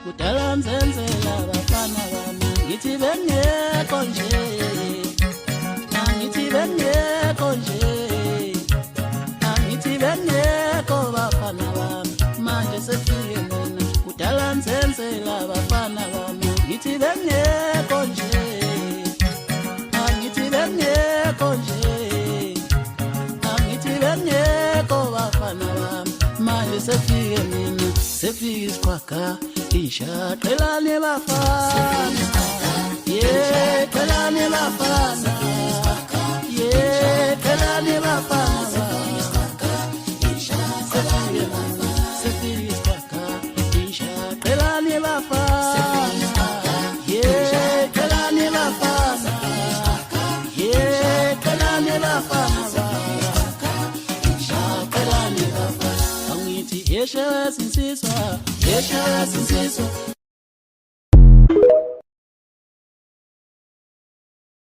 kudala mzenzela bafana bami ngithi bengekho nje angithi bengekho nje angithi bengekho bafana bami manje sefike mina kudala mzenzela bafana bami ngithi bengekho nje angithi bengekho nje angithi bengekho bafana bami manje sefike mina sefike isiqhwaga isha qelane bafana yeah qelane bafana yeah qelane bafana isha sefike isiqhwaga isha qelane bafana yeah qelane bafana yeah qelane bafana Yesha sinsiswa